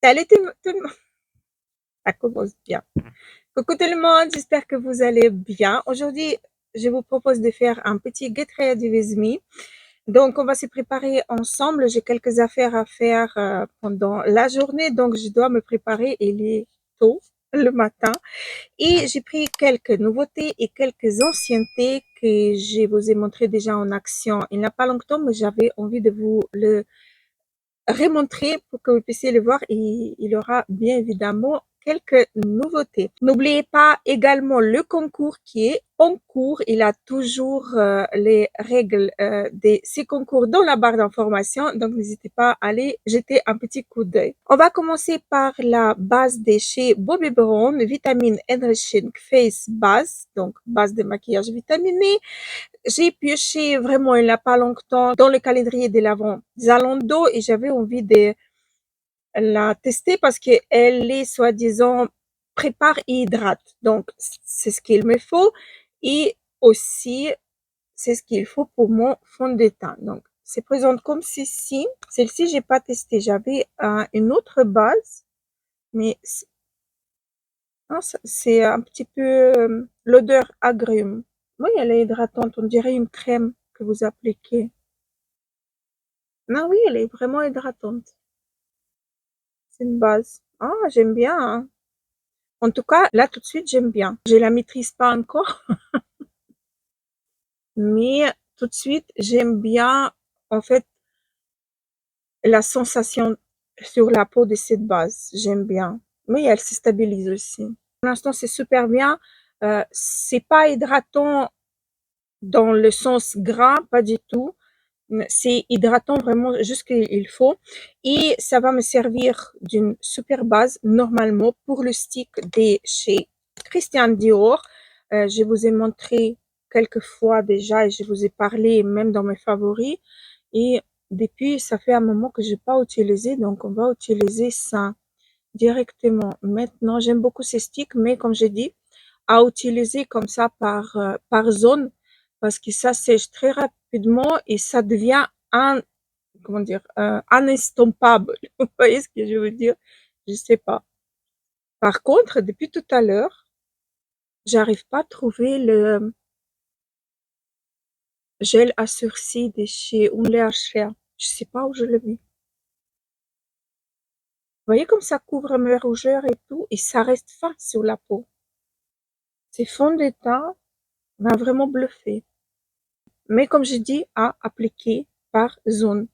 Salut tout le monde, ça commence bien. Coucou tout le monde, j'espère que vous allez bien. Aujourd'hui, je vous propose de faire un petit Get Ready With Me. Donc, on va se préparer ensemble. J'ai quelques affaires à faire pendant la journée, donc je dois me préparer. Il est tôt le matin et j'ai pris quelques nouveautés et quelques anciennetés que je vous ai montré déjà en action il n'y a pas longtemps, mais j'avais envie de vous le remontrer pour que vous puissiez le voir et il y aura bien évidemment quelques nouveautés. N'oubliez pas également le concours qui est en cours. Il a toujours les règles de ces concours dans la barre d'information, donc n'hésitez pas à aller jeter un petit coup d'œil. On va commencer par la base de chez Bobbi Brown, Vitamine Enriching Face Base, donc base de maquillage vitaminée. J'ai pioché vraiment il n'y a pas longtemps dans le calendrier de l'Avent Zalando et j'avais envie de la tester parce qu'elle est soi-disant prépare et hydrate. Donc, c'est ce qu'il me faut et aussi c'est ce qu'il faut pour mon fond de teint. Donc, c'est présente comme ceci. Celle-ci, j'ai pas testé. J'avais une autre base, mais c'est un petit peu l'odeur agrume. Oui, elle est hydratante. On dirait une crème que vous appliquez. Non, oui, elle est vraiment hydratante. C'est une base. Ah, j'aime bien, hein. En tout cas, là, tout de suite, j'aime bien. Je la maîtrise pas encore, mais tout de suite, j'aime bien, en fait, la sensation sur la peau de cette base. J'aime bien. Mais elle se stabilise aussi. Pour l'instant, c'est super bien. C'est pas hydratant dans le sens gras, pas du tout. C'est hydratant vraiment juste qu'il faut et ça va me servir d'une super base normalement pour le stick de chez Christian Dior. Je vous ai montré quelques fois déjà et je vous ai parlé même dans mes favoris et depuis ça fait un moment que j'ai pas utilisé, donc on va utiliser ça directement maintenant. J'aime beaucoup ces sticks, mais comme j'ai dit, à utiliser comme ça par zone parce que ça sèche très rapidement et ça devient comment dire, inestompable. Vous voyez ce que je veux dire? Je sais pas. Par contre, depuis tout à l'heure, j'arrive pas à trouver le gel à sourcils de chez Unlear. Je sais pas où je l'ai mis. Vous voyez comme ça couvre mes rougeurs et tout et ça reste fin sur la peau. Ces fonds de teint m'a vraiment bluffé. Mais comme je dis, à appliquer par zone.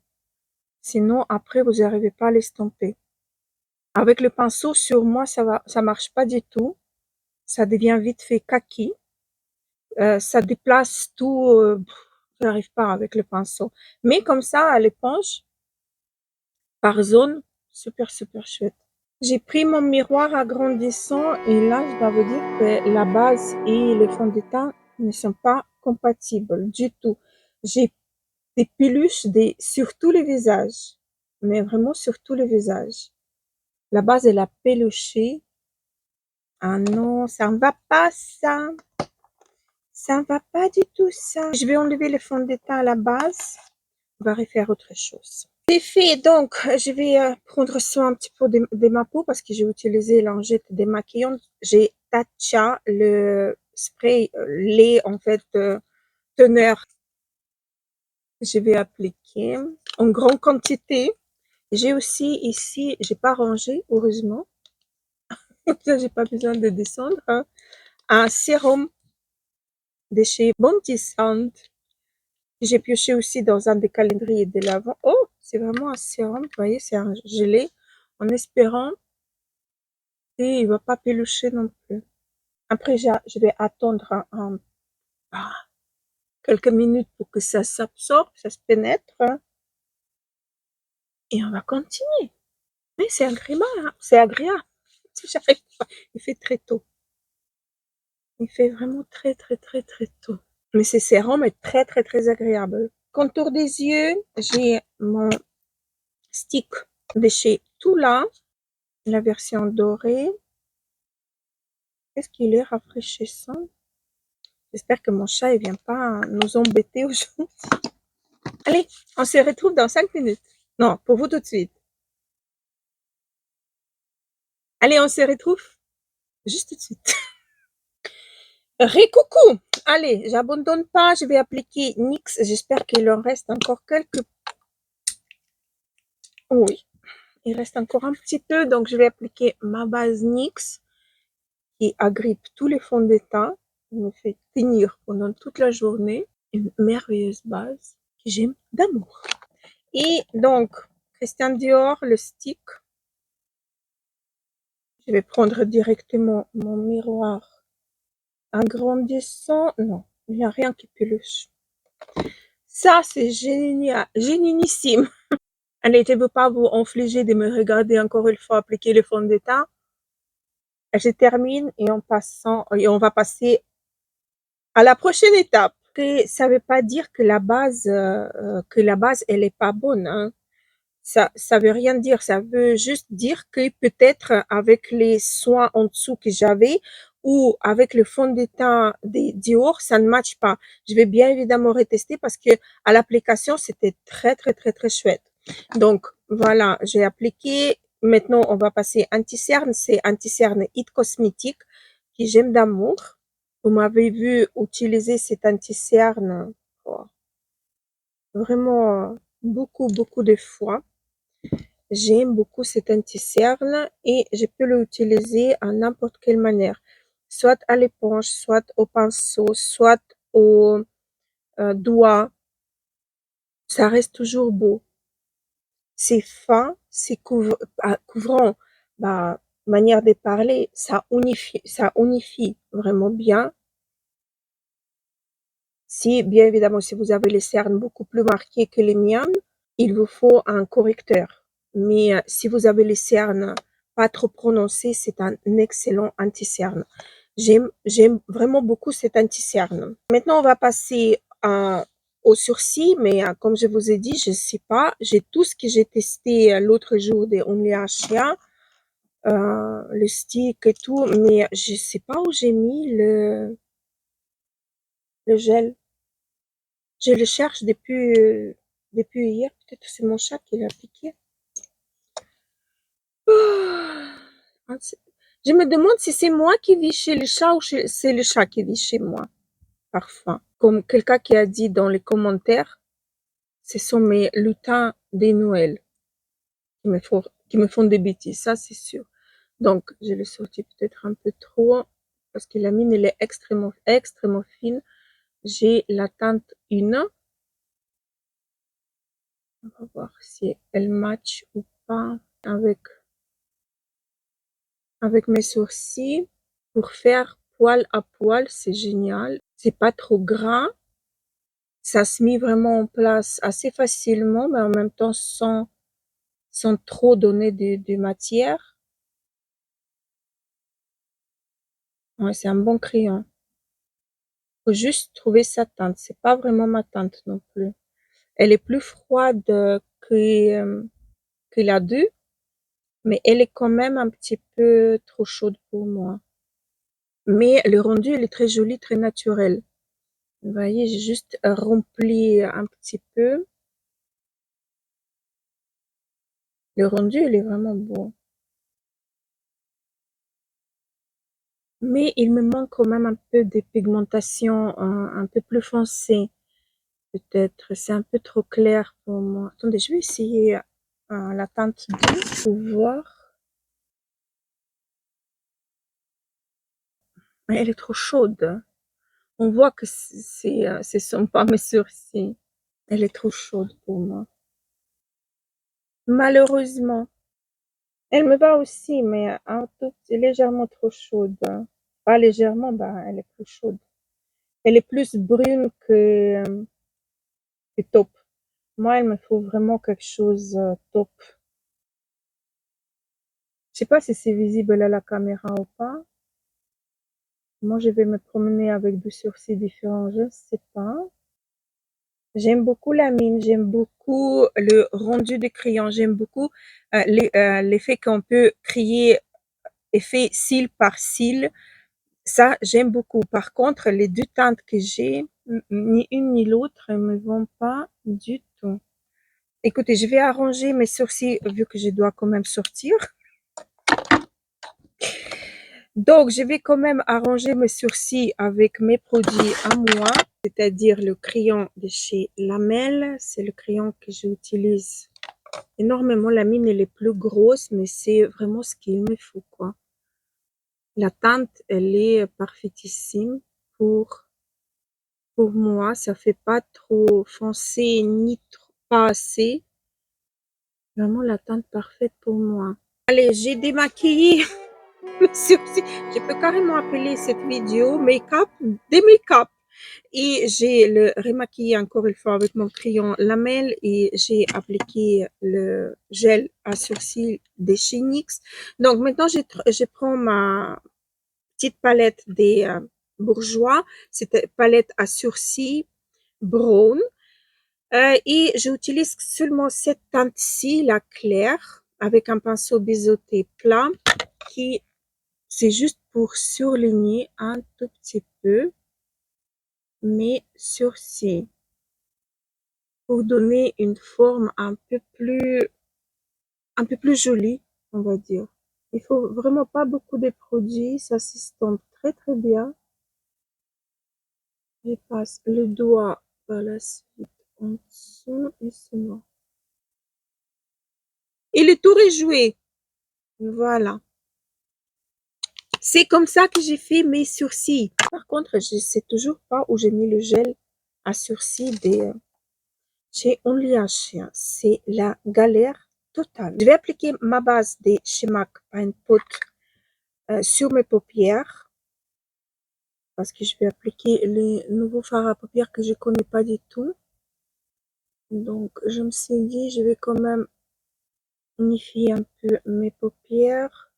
Sinon, après, vous n'arrivez pas à l'estomper. Avec le pinceau, sur moi, ça marche pas du tout. Ça devient vite fait kaki. Ça déplace tout. J'arrive pas avec le pinceau. Mais comme ça, à l'éponge, par zone, super, super chouette. J'ai pris mon miroir agrandissant et là, je dois vous dire que la base et le fond de teint ne sont pas compatibles du tout. J'ai des peluches sur tous les visages, mais vraiment sur tous les visages. La base, elle a peluché. Ah non, ça ne va pas, ça. Ça ne va pas du tout, ça. Je vais enlever le fond de teint à la base. On va refaire autre chose. C'est fait, donc je vais prendre soin un petit peu de ma peau parce que j'ai utilisé l'angette démaquillante. J'ai Tatcha, le spray lait en fait teneur. Je vais appliquer en grande quantité. J'ai aussi ici, j'ai pas rangé, heureusement. Ça, j'ai pas besoin de descendre, hein. Un sérum de chez Bounty Sound. J'ai pioché aussi dans un des calendriers de l'Avent. Oh, c'est vraiment un sérum, vous voyez, c'est un gelé, en espérant qu'il ne va pas pelucher non plus. Après, je vais attendre quelques minutes pour que ça s'absorbe, ça se pénètre, hein. Et on va continuer. Mais c'est agréable, hein. C'est agréable. J'arrive pas. Il fait très tôt. Il fait vraiment très, très, très, très tôt. Mais ce sérum est très, très, très agréable. Contour des yeux, j'ai mon stick de chez Tula, la version dorée. Qu'est-ce qu'il est rafraîchissant. J'espère que mon chat ne vient pas nous embêter aujourd'hui. Allez, on se retrouve dans 5 minutes. Non, pour vous tout de suite. Allez, on se retrouve juste tout de suite. Ricoucou! Allez, j'abandonne pas, je vais appliquer NYX. J'espère qu'il en reste encore quelques... Oui, il reste encore un petit peu, donc je vais appliquer ma base NYX qui agrippe tous les fonds de teint. Il me fait tenir pendant toute la journée. Une merveilleuse base que j'aime d'amour. Et donc, Christian Dior, le stick. Je vais prendre directement mon miroir agrandissant. Non, il n'y a rien qui peluche. Ça, c'est génial, génialissime. Allez, je ne veux pas vous infliger de me regarder encore une fois appliquer le fond de teint. Je termine et on va passer à la prochaine étape. Et ça ne veut pas dire que la base, elle est pas bonne, hein. Ça veut rien dire. Ça veut juste dire que peut-être avec les soins en dessous que j'avais ou avec le fond de teint des Dior, ça ne matche pas. Je vais bien évidemment retester parce que à l'application, c'était très, très, très, très chouette. Donc, voilà, j'ai appliqué. Maintenant, on va passer anti-cerne. C'est anti-cerne It Cosmétique que j'aime d'amour. Vous m'avez vu utiliser cet anti-cerne vraiment beaucoup, beaucoup de fois. J'aime beaucoup cet anti-cerne et je peux l'utiliser à n'importe quelle manière, soit à l'éponge, soit au pinceau, soit au doigt. Ça reste toujours beau. C'est fin, c'est couvrant. Bah, manière de parler, ça unifie vraiment bien. Si, bien évidemment, si vous avez les cernes beaucoup plus marquées que les miennes, il vous faut un correcteur. Mais si vous avez les cernes pas trop prononcées, c'est un excellent anti-cerne. J'aime vraiment beaucoup cet anti-cerne. Maintenant, on va passer au sourcil, mais comme je vous ai dit, je sais pas. J'ai tout ce que j'ai testé l'autre jour des Only Ashia, le stick et tout, mais je sais pas où j'ai mis le gel. Je le cherche depuis hier. Peut-être que c'est mon chat qui l'a piqué. Ah, je me demande si c'est moi qui vis chez le chat ou c'est le chat qui vit chez moi, parfois. Comme quelqu'un qui a dit dans les commentaires, ce sont mes lutins des Noël qui me font des bêtises, ça c'est sûr. Donc, je l'ai sorti peut-être un peu trop parce que la mine, elle est extrêmement, extrêmement fine. J'ai la teinte 1. On va voir si elle match ou pas avec mes sourcils. Pour faire poil à poil, c'est génial. C'est pas trop gras. Ça se met vraiment en place assez facilement, mais en même temps sans trop donner de matière. Ouais, c'est un bon crayon. Faut juste trouver sa teinte. C'est pas vraiment ma teinte non plus. Elle est plus froide que la 2, mais elle est quand même un petit peu trop chaude pour moi. Mais le rendu, il est très joli, très naturel. Vous voyez, j'ai juste rempli un petit peu. Le rendu, il est vraiment beau. Mais il me manque quand même un peu de pigmentation, un peu plus foncée. Peut-être, c'est un peu trop clair pour moi. Attendez, je vais essayer la teinte 2 pour voir. Mais elle est trop chaude. On voit que ce sont pas mes sourcils. Elle est trop chaude pour moi. Malheureusement. Elle me va aussi, mais légèrement trop chaude. Pas légèrement, bah, elle est plus chaude. Elle est plus brune que taupe. Moi, il me faut vraiment quelque chose taupe. Je sais pas si c'est visible à la caméra ou pas. Moi, je vais me promener avec deux sourcils différents, je ne sais pas. J'aime beaucoup la mine, j'aime beaucoup le rendu des crayons, j'aime beaucoup l'effet qu'on peut créer, effet cils par cils. Ça, j'aime beaucoup. Par contre, les deux teintes que j'ai, ni une ni l'autre, ne me vont pas du tout. Écoutez, je vais arranger mes sourcils vu que je dois quand même sortir. Donc, je vais quand même arranger mes sourcils avec mes produits à moi, c'est-à-dire le crayon de chez Lamel. C'est le crayon que j'utilise énormément. La mine, elle est plus grosse, mais c'est vraiment ce qu'il me faut, quoi. La teinte, elle est parfaitissime pour moi. Ça fait pas trop foncé ni trop pas assez. Vraiment la teinte parfaite pour moi. Allez, j'ai démaquillé mes sourcils. Je peux carrément appeler cette vidéo make-up des make-up. Et j'ai le remaquillé encore une fois avec mon crayon lamelle et j'ai appliqué le gel à sourcils de chez NYX. Donc maintenant, je prends ma petite palette des bourgeois. C'est une palette à sourcils brown. Et j'utilise seulement cette teinte-ci, la claire, avec un pinceau biseauté plat qui, c'est juste pour surligner un tout petit peu mes sourcils, pour donner une forme un peu plus jolie, on va dire. Il faut vraiment pas beaucoup de produits, ça s'estompe très très bien. Je passe le doigt par la suite en dessous et c'est bon. Et le tour est joué. Voilà. C'est comme ça que j'ai fait mes sourcils. Par contre, je sais toujours pas où j'ai mis le gel à sourcils chez Only H. C'est la galère totale. Je vais appliquer ma base de chez MAC Paint Pot sur mes paupières parce que je vais appliquer les nouveaux fards à paupières que je connais pas du tout. Donc, je me suis dit, je vais quand même unifier un peu mes paupières.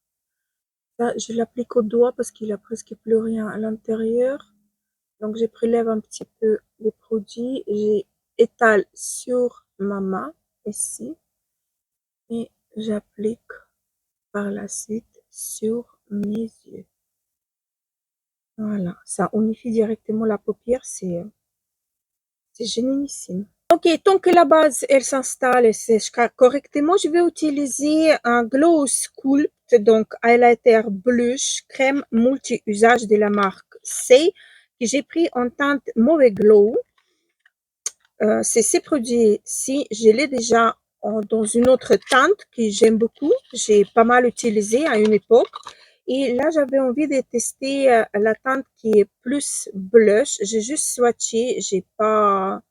Là, je l'applique au doigt parce qu'il a presque plus rien à l'intérieur. Donc, je prélève un petit peu les produits, j'étale sur ma main ici et j'applique par la suite sur mes yeux. Voilà, ça unifie directement la paupière, c'est génialissime. Ok, tant que la base elle s'installe et sèche correctement, je vais utiliser un Glow Sculpt, donc highlighter blush crème multi-usage de la marque C, que j'ai pris en teinte Mauvais Glow. C'est ces produits-ci, je l'ai déjà dans une autre teinte que j'aime beaucoup. J'ai pas mal utilisé à une époque. Et là, j'avais envie de tester la teinte qui est plus blush. J'ai juste swatché, j'ai pas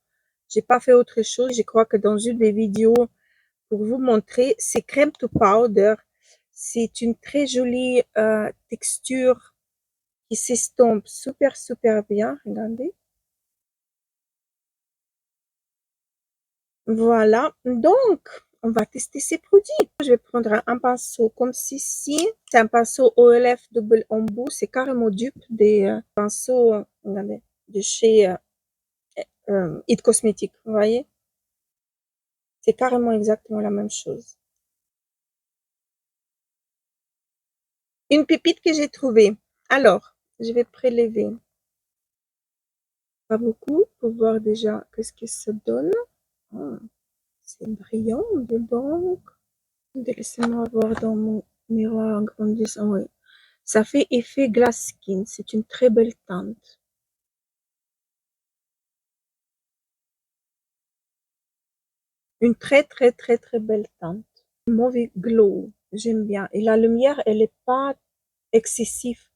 fait autre chose. Je crois que dans une des vidéos pour vous montrer, c'est crème to powder. C'est une très jolie texture qui s'estompe super, super bien. Regardez. Voilà, donc on va tester ces produits. Je vais prendre un pinceau comme ceci. C'est un pinceau OLF double embout. C'est carrément dupe des pinceaux regardez, de chez It Cosmetics. Vous voyez, c'est carrément exactement la même chose. Une pépite que j'ai trouvée. Alors, je vais prélever. Pas beaucoup pour voir déjà qu'est-ce que ça donne. Ah, c'est brillant dedans. Laissez-moi voir dans mon miroir agrandissant. Oui. Ça fait effet glass skin. C'est une très belle teinte. Une très, très, très, très belle teinte. Mauvais glow. J'aime bien. Et la lumière, elle est pas excessive.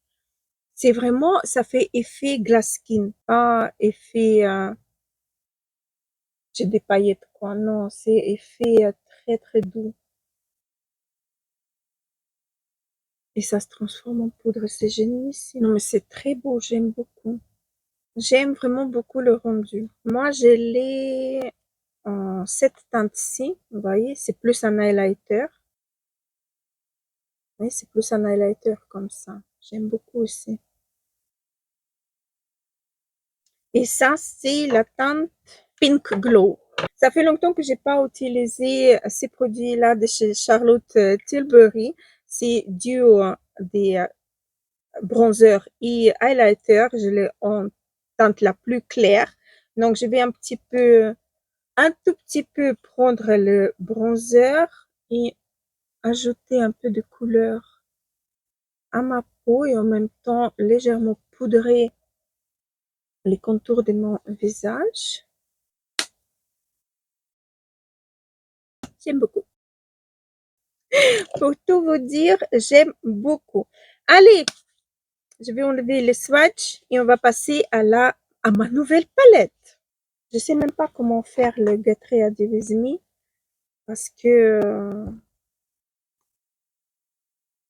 C'est vraiment, ça fait effet glass skin. Pas effet, j'ai des paillettes, quoi. Non, c'est effet très, très doux. Et ça se transforme en poudre. C'est génial ici. Non, mais c'est très beau. J'aime beaucoup. J'aime vraiment beaucoup le rendu. Moi, je l'ai cette teinte-ci, vous voyez, c'est plus un highlighter. Oui, c'est plus un highlighter comme ça. J'aime beaucoup aussi. Et ça, c'est la teinte Pink Glow. Ça fait longtemps que j'ai pas utilisé ces produits-là de chez Charlotte Tilbury. C'est duo des bronzer et highlighter. Je l'ai en teinte la plus claire. Donc, je vais un tout petit peu prendre le bronzer et ajouter un peu de couleur à ma peau et en même temps légèrement poudrer les contours de mon visage. J'aime beaucoup. Pour tout vous dire, j'aime beaucoup. Allez, je vais enlever le swatch et on va passer à ma nouvelle palette. Je sais même pas comment faire le Get Ready With Me parce que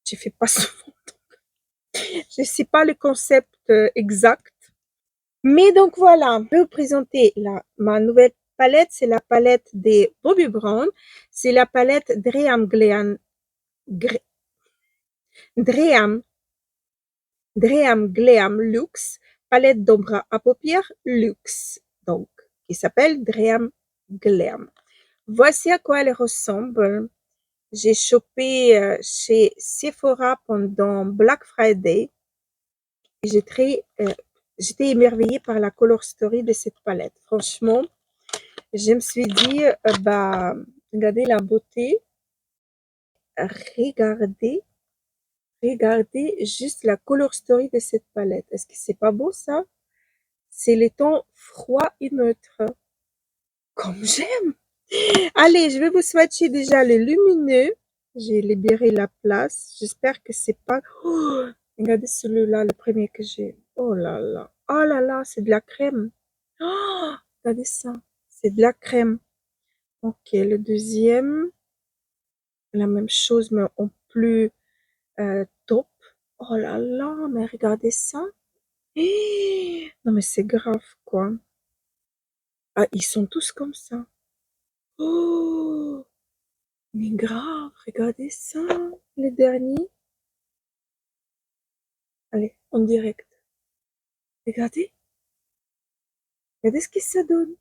je fais pas souvent. Je sais pas le concept exact. Mais donc voilà, je vais vous présenter ma nouvelle palette. C'est la palette des Bobbi Brown. C'est la palette Dream Glam Luxe, palette d'ombre à paupières Luxe, donc, qui s'appelle Dream Glam. Voici à quoi elle ressemble. J'ai chopé chez Sephora pendant Black Friday. Et j'étais émerveillée par la color story de cette palette. Franchement, je me suis dit, bah, regardez la beauté. Regardez, regardez juste la color story de cette palette. Est-ce que c'est pas beau ça? C'est les tons froids et neutres. Comme j'aime. Allez, je vais vous swatcher déjà le lumineux. J'ai libéré la place. J'espère que c'est pas... Oh, regardez celui-là, le premier que j'ai. Oh là là. Oh là là, c'est de la crème. Oh, regardez ça. C'est de la crème. Ok, le deuxième. La même chose, mais en plus taupe. Oh là là, mais regardez ça. Eh, non, mais c'est grave, quoi. Ah, ils sont tous comme ça. Oh, mais grave, regardez ça. Le dernier. Allez, en direct. Regardez. Regardez ce que ça donne.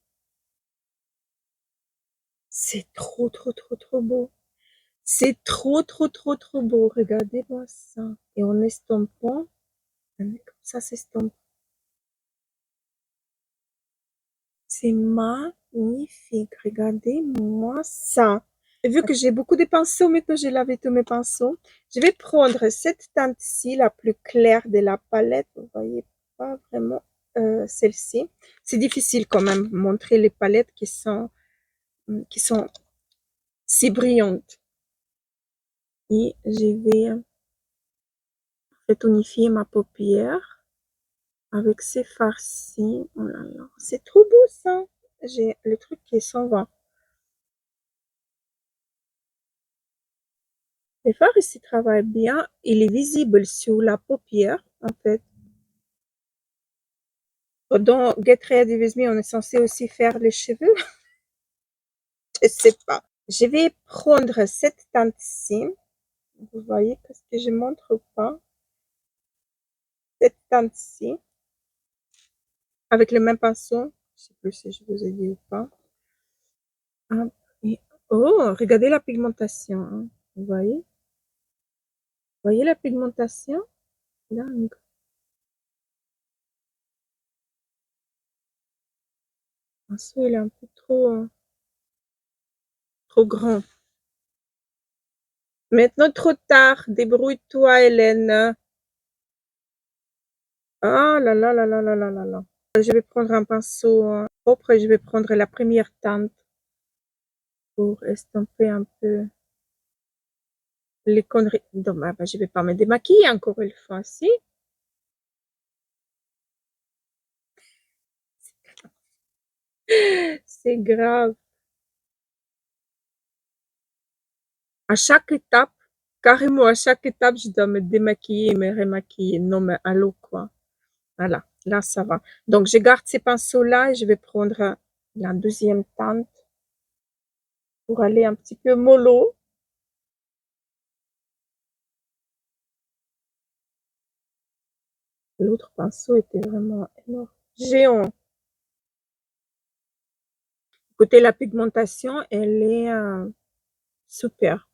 C'est trop, trop, trop, trop beau. C'est trop, trop, trop, trop beau. Regardez-moi ça. Et en estampant, comme ça s'estompe. C'est magnifique. Regardez-moi ça. Et vu que j'ai beaucoup de pinceaux, maintenant j'ai lavé tous mes pinceaux, je vais prendre cette teinte-ci, la plus claire de la palette. Vous voyez pas vraiment celle-ci. C'est difficile quand même de montrer les palettes qui sont si brillantes. Et je vais tonifier ma paupière avec ces farcis. Oh là là, c'est trop beau ça. J'ai le truc qui s'en va. Le fard ici travaille bien. Il est visible sur la paupière, en fait. Dans Get Ready With Me, on est censé aussi faire les cheveux. Je sais pas. Je vais prendre cette teinte-ci. Vous voyez, parce que je montre pas. Cette teinte-ci. Avec le même pinceau. Je sais plus si je vous ai dit ou pas. Et, oh, regardez la pigmentation. Hein. Vous voyez? Vous voyez la pigmentation? Dingue. Le pinceau, il est un peu trop grand. Maintenant, trop tard. Débrouille-toi, Hélène. Ah là là là là là là là là. Je vais prendre un pinceau propre et je vais prendre la première teinte pour estomper un peu les conneries. Non, bah, je vais pas me démaquiller encore une fois, si. C'est grave. À chaque étape, carrément à chaque étape, je dois me démaquiller et me remaquiller. Non, mais allô, quoi. Voilà, là, ça va. Donc, je garde ces pinceaux-là et je vais prendre la deuxième teinte pour aller un petit peu mollo. L'autre pinceau était vraiment énorme. Géant. Côté la pigmentation, elle est super.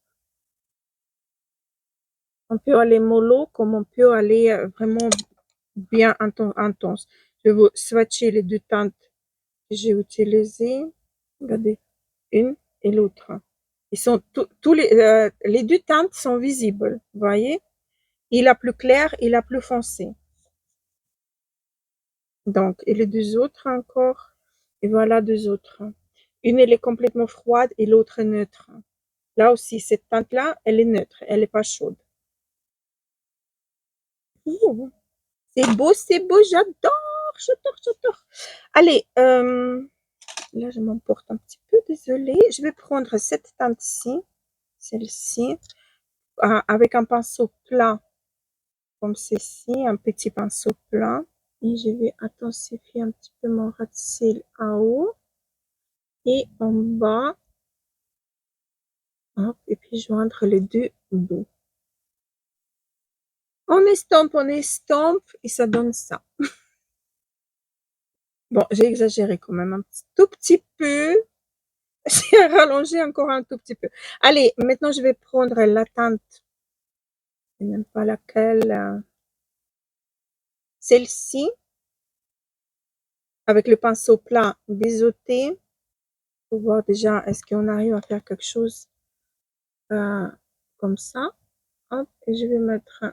On peut aller mollo comme on peut aller vraiment bien intense. Je vais vous swatcher les deux teintes que j'ai utilisées. Regardez, une et l'autre. Ils sont tous les deux teintes sont visibles, vous voyez. et la plus claire et la plus foncée. Donc, et les deux autres encore. Et voilà deux autres. Une, elle est complètement froide et l'autre neutre. Là aussi, cette teinte-là, elle est neutre, elle n'est pas chaude. Ouh, c'est beau, j'adore, j'adore, j'adore. Allez, là, je m'emporte un petit peu, désolée. Je vais prendre cette teinte-ci, celle-ci, avec un pinceau plat, comme ceci, un petit pinceau plat. Et je vais intensifier un petit peu mon ras de cils en haut et en bas. Hop, et puis joindre les deux bouts. On estompe, et ça donne ça. Bon, j'ai exagéré quand même un tout petit peu. J'ai rallongé encore un tout petit peu. Allez, maintenant je vais prendre la teinte. Je sais même pas laquelle. Celle-ci, avec le pinceau plat biseauté. Pour voir déjà, est-ce qu'on arrive à faire quelque chose comme ça. Hop, et je vais mettre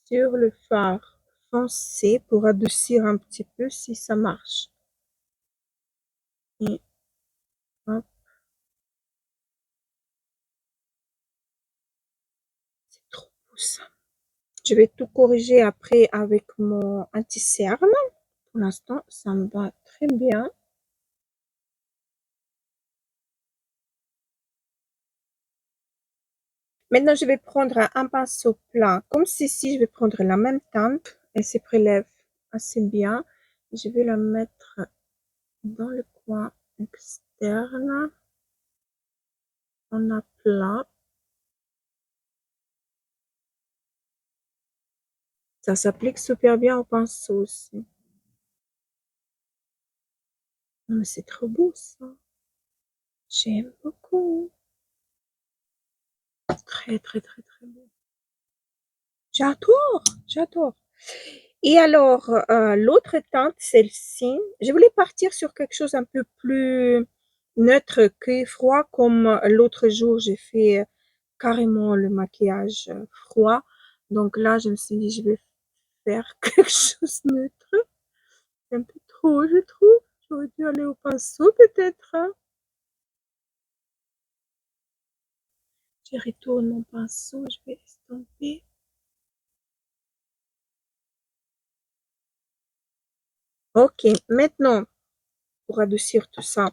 sur le fard foncé pour adoucir un petit peu si ça marche. Et hop, c'est trop beau ça. Je vais tout corriger après avec mon anti-cerne. Pour l'instant, ça me va très bien. Maintenant, je vais prendre un pinceau plat. Comme ceci, je vais prendre la même teinte. Elle se prélève assez bien. Je vais la mettre dans le coin externe. En aplat. Ça s'applique super bien au pinceau aussi. Non, mais c'est trop beau ça. J'aime beaucoup. Très, très, très, très beau. J'adore, j'adore. Et alors, l'autre teinte, celle-ci, je voulais partir sur quelque chose un peu plus neutre que froid, comme l'autre jour, j'ai fait carrément le maquillage froid. Donc là, je me suis dit, je vais faire quelque chose de neutre. C'est un peu trop, je trouve. J'aurais dû aller au pinceau peut-être. Hein. Je retourne mon pinceau, je vais estomper. Ok, maintenant, pour adoucir tout ça,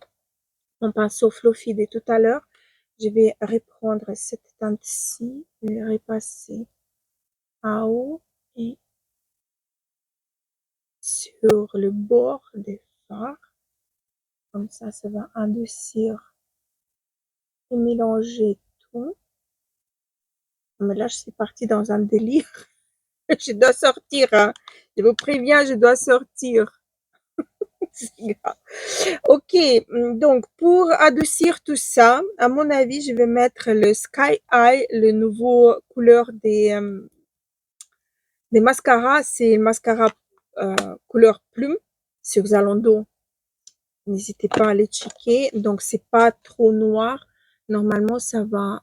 mon pinceau fluffy de tout à l'heure, je vais reprendre cette teinte-ci, et repasser en haut et sur le bord des fards. Comme ça va adoucir et mélanger tout. Mais là, je suis partie dans un délire. Je dois sortir. Hein. Je vous préviens, je dois sortir. Ok, donc pour adoucir tout ça, à mon avis, je vais mettre le Sky Eye, le nouveau couleur des mascaras. C'est le mascara couleur plume sur Zalando. N'hésitez pas à aller checker. Donc, c'est pas trop noir. Normalement, ça va,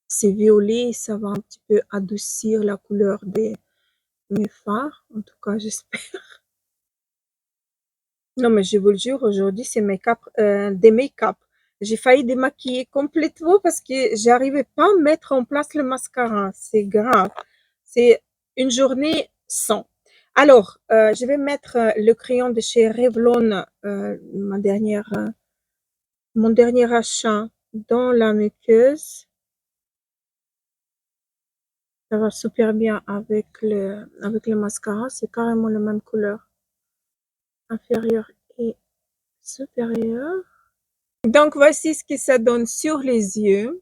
c'est violet, ça va un petit peu adoucir la couleur de mes fards. En tout cas, j'espère. Non, mais je vous le jure, aujourd'hui, c'est des make-up. J'ai failli démaquiller complètement parce que j'arrivais pas à mettre en place le mascara. C'est grave. C'est une journée sans. Alors, je vais mettre le crayon de chez Revlon, mon dernier achat dans la muqueuse. Ça va super bien avec le mascara. C'est carrément la même couleur. Inférieure et supérieure. Donc, voici ce que ça donne sur les yeux.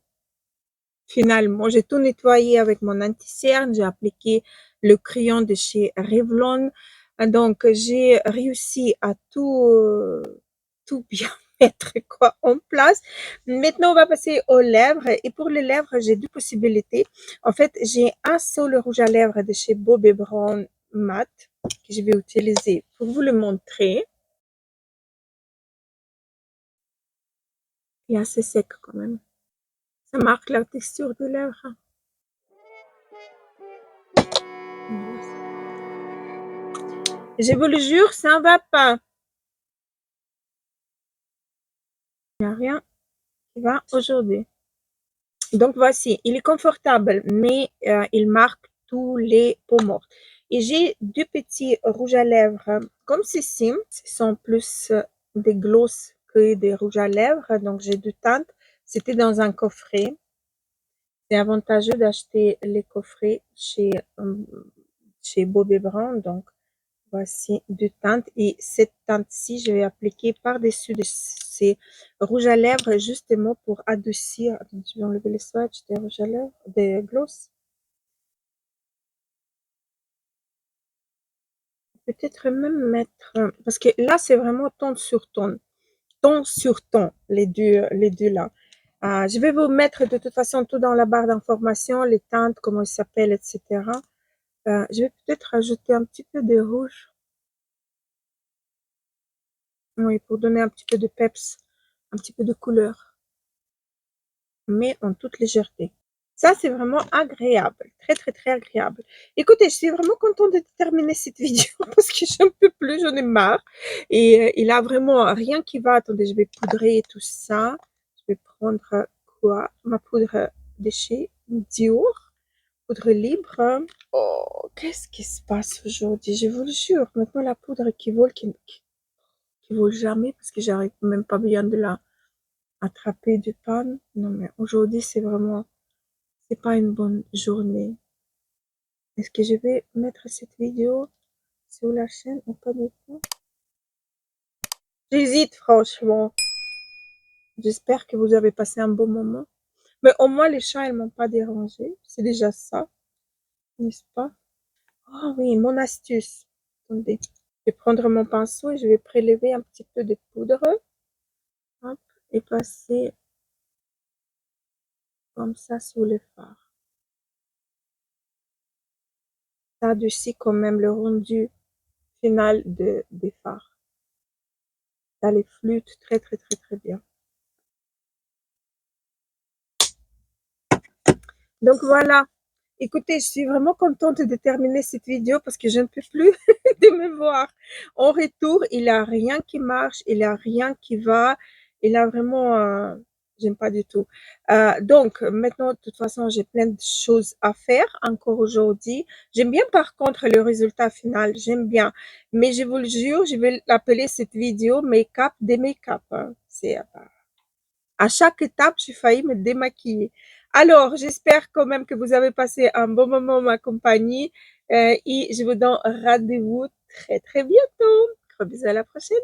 Finalement, j'ai tout nettoyé avec mon anti-cerne. J'ai appliqué le crayon de chez Revlon. Donc, j'ai réussi à tout bien mettre quoi en place. Maintenant, on va passer aux lèvres. Et pour les lèvres, j'ai deux possibilités. En fait, j'ai un seul rouge à lèvres de chez Bobbi Brown Matte que je vais utiliser pour vous le montrer. Il est assez sec quand même. Ça marque la texture des lèvres. Je vous le jure, ça ne va pas. Il n'y a rien qui va aujourd'hui. Donc voici, il est confortable, mais il marque tous les peaux mortes. Et j'ai deux petits rouges à lèvres comme ceci. Ce sont plus des gloss que des rouges à lèvres. Donc j'ai deux teintes. C'était dans un coffret. C'est avantageux d'acheter les coffrets chez Bobbi Brown. Donc voici deux teintes. Et cette teinte-ci, je vais appliquer par-dessus de ces rouges à lèvres justement pour adoucir. Attends, je vais enlever le swatch des rouges à lèvres, des gloss. Peut-être même mettre, parce que là, c'est vraiment ton sur ton, les deux là. Je vais vous mettre de toute façon tout dans la barre d'informations, les teintes, comment ils s'appellent, etc. Je vais peut-être rajouter un petit peu de rouge. Oui, pour donner un petit peu de peps, un petit peu de couleur, mais en toute légèreté. Ça, c'est vraiment agréable, très, très, très agréable. Écoutez, je suis vraiment contente de terminer cette vidéo parce que j'en peux plus, j'en ai marre. Et il a vraiment rien qui va. Attendez, je vais poudrer tout ça. Je vais prendre quoi? Ma poudre de chez Dior, poudre libre. Oh, qu'est-ce qui se passe aujourd'hui? Je vous le jure, maintenant la poudre qui vole jamais parce que j'arrive même pas bien de la attraper du panne. Non, mais aujourd'hui, c'est pas une bonne journée. Est-ce que je vais mettre cette vidéo sur la chaîne ou pas du tout? J'hésite franchement. J'espère que vous avez passé un bon moment. Mais au moins les chats, ils m'ont pas dérangé. C'est déjà ça, n'est-ce pas? Ah oui, mon astuce. Attendez. Je vais prendre mon pinceau et je vais prélever un petit peu de poudre. Hop, et passer comme ça sous le fard. Ça adoucit quand même le rendu final des fards. Ça les flûte très très très très bien. Donc voilà. Écoutez, je suis vraiment contente de terminer cette vidéo parce que je ne peux plus de me voir. En retour, il n'y a rien qui marche, il n'y a rien qui va. Il a vraiment, j'aime pas du tout. Donc maintenant, de toute façon, j'ai plein de choses à faire encore aujourd'hui. J'aime bien par contre le résultat final, j'aime bien. Mais je vous le jure, je vais l'appeler cette vidéo make-up des make-up, hein. C'est à chaque étape, j'ai failli me démaquiller. Alors, j'espère quand même que vous avez passé un bon moment en ma compagnie et je vous donne rendez-vous très très bientôt. Gros bisous, à la prochaine.